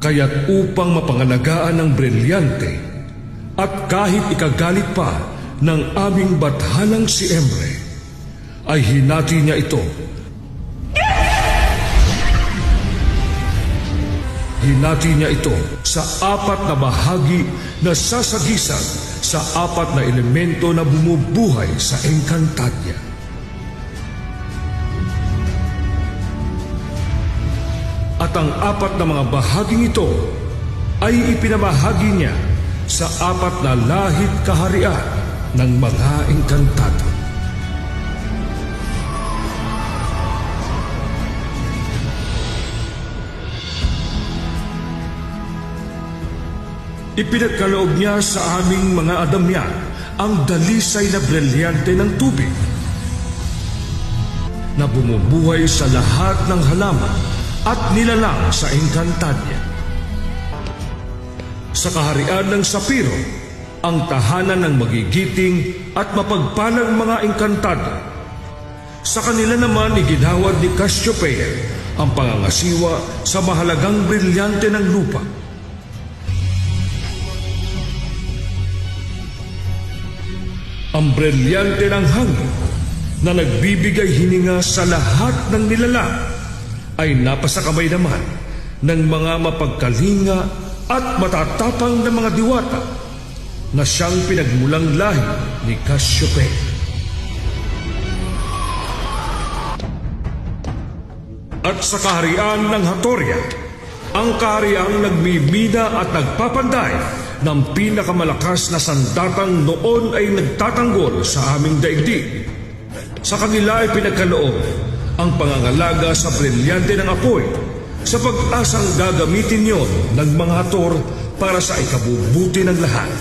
Kaya't upang mapangalagaan ng brilyante at kahit ikagalit pa ng aming bathalang si Emre, ay hinati niya ito. Hinati niya ito sa 4 na bahagi na sasagisag sa 4 na elemento na bumubuhay sa Encantadia. At ang 4 na mga bahaging ito ay ipinamahagi niya sa 4 na lahit kaharian ng mga engkantado. Ipinagkaloob niya sa aming mga adamyan ang dalisay na brilyante ng tubig na bumubuhay sa lahat ng halaman at nilalang sa Encantadia. Sa kaharian ng Sapiro, ang tahanan ng magigiting at mapagpalang mga engkantado. Sa kanila naman iginawad ni Cassiopeia ang pangangasiwa sa mahalagang brilyante ng lupa. Ang brilyante ng hangin na nagbibigay hininga sa lahat ng nilalang ay napasakamay naman ng mga mapagkalinga at matatapang na mga diwata na siyang pinagmulang lahi ni Cassiopeia. At sa kaharian ng Hatoria, ang kahariang nagmimina at nagpapanday ng pinakamalakas na sandatang noon ay nagtatanggol sa aming daigdig. Sa kanila ay pinagkaloob ang pangangalaga sa brilyante ng apoy sa pag-asang gagamitin yon ng mga Hator para sa ikabubuti ng lahat.